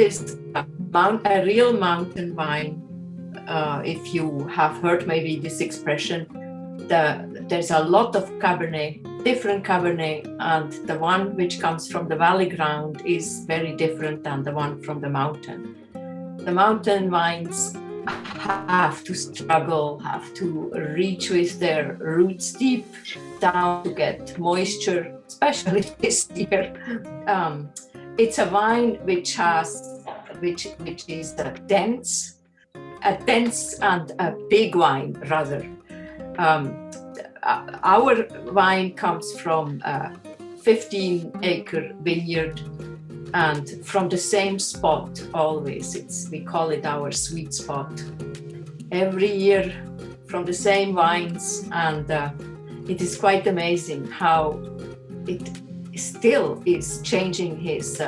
is a real mountain wine. If you have heard maybe this expression, there's a lot of Cabernet, different Cabernet, and the one which comes from the valley ground is very different than the one from the mountain. The mountain wines have to struggle, have to reach with their roots deep down to get moisture, especially this year. It's a wine which is dense and a big wine rather. Our wine comes from a 15-acre vineyard and from the same spot always. We call it our sweet spot. Every year from the same vines, and it is quite amazing how it still is changing his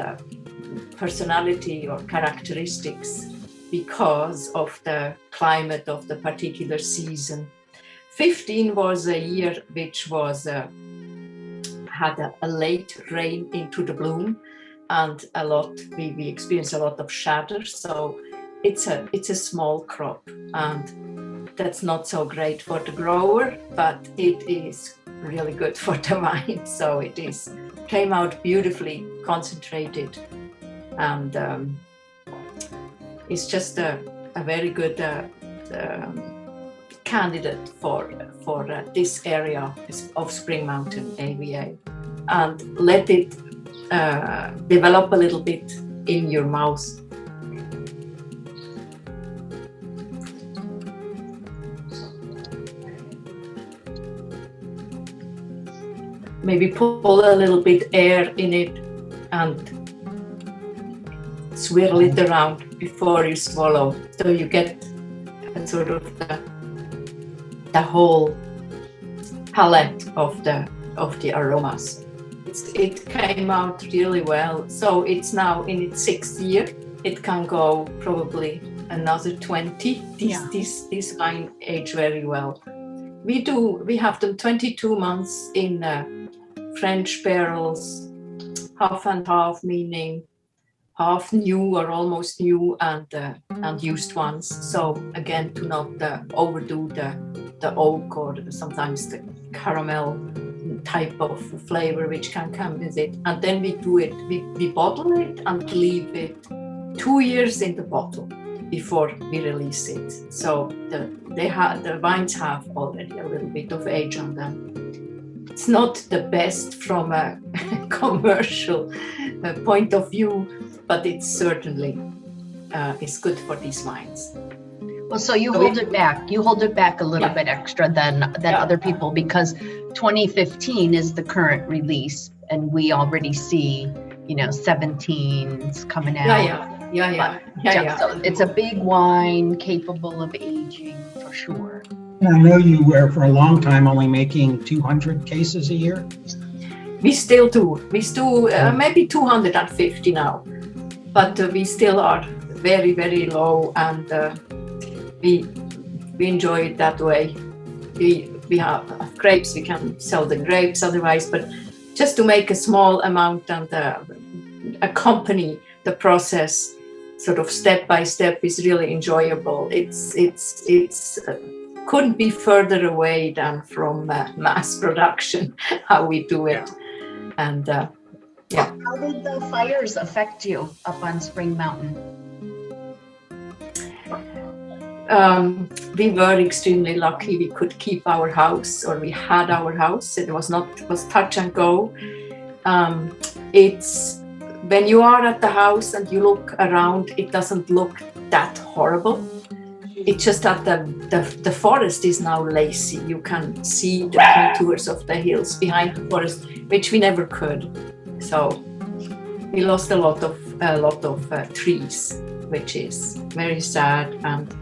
personality or characteristics because of the climate of the particular season. 15 was a year which was had a late rain into the bloom, and we experienced a lot of shatter, so it's a small crop, and that's not so great for the grower, but it is really good for the wine. So came out beautifully concentrated, and it's just a very good candidate for this area of Spring Mountain AVA, and let it develop a little bit in your mouth. Maybe pull a little bit air in it and swirl it around before you swallow, so you get a sort of the whole palette of the aromas. It came out really well, so it's now in its 6th year. It can go probably another 20. These wine age very well. We have them 22 months in French barrels, half and half, meaning half new or almost new and used ones. So again, to not overdo the oak or sometimes the caramel type of flavor which can come with it. And then we bottle it and leave it 2 years in the bottle before we release it. So the wines have already a little bit of age on them. It's not the best from a commercial point of view, but it certainly is good for these wines. Well, so you hold it back. You hold it back a little bit extra than other people, because 2015 is the current release, and we already see, 17s coming out. Yeah. So it's a big wine capable of aging for sure. I know you were for a long time only making 200 cases a year. We still do. We still maybe 250 now, but we still are very, very low, and we enjoy it that way. We have grapes. We can sell the grapes otherwise, but just to make a small amount and accompany the process, sort of step by step, is really enjoyable. It's couldn't be further away than from mass production how we do it. And How did the fires affect you up on Spring Mountain? We were extremely lucky. We could keep our house, or we had our house. It was touch and go. It's when you are at the house and you look around, it doesn't look that horrible. It's just that the forest is now lacy. You can see the contours of the hills behind the forest, which we never could. So we lost a lot of trees, which is very sad and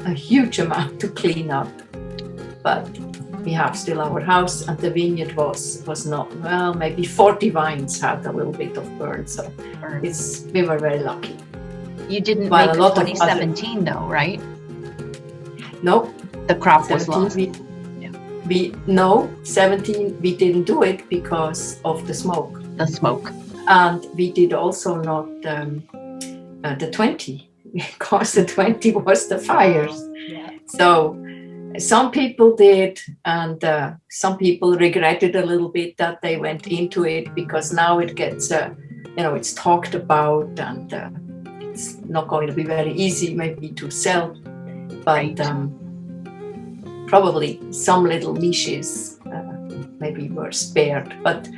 a huge amount to clean up. But we have still our house, and the vineyard was not, well, maybe 40 vines had a little bit of burn. So we were very lucky. You didn't make 2017 though, right? No, the crop was lost. 17 we didn't do it because of the smoke. The smoke. And we did also not the 20, because the 20 was the fires. Yeah. So some people did, and some people regretted a little bit that they went into it, because now it gets, it's talked about, and it's not going to be very easy maybe to sell, but probably some little niches maybe were spared. But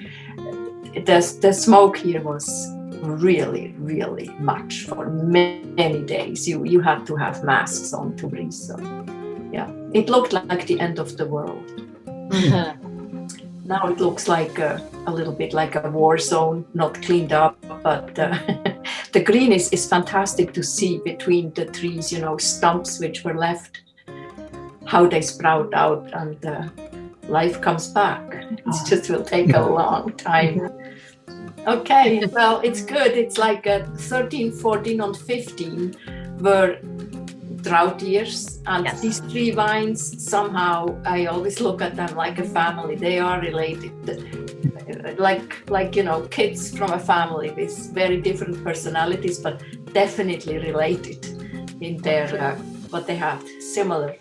the smoke here was really, really much for many days. You had to have masks on to breathe. So yeah, it looked like the end of the world. Now it looks like a little bit like a war zone, not cleaned up, but the green is fantastic to see between the trees, stumps which were left, how they sprout out, and life comes back. It just will take a long time. Okay, well, it's good. It's like 13, 14, and 15 were drought years, and these 3 vines, somehow I always look at them like a family. They are related, like kids from a family with very different personalities, but definitely related in their what they have similar.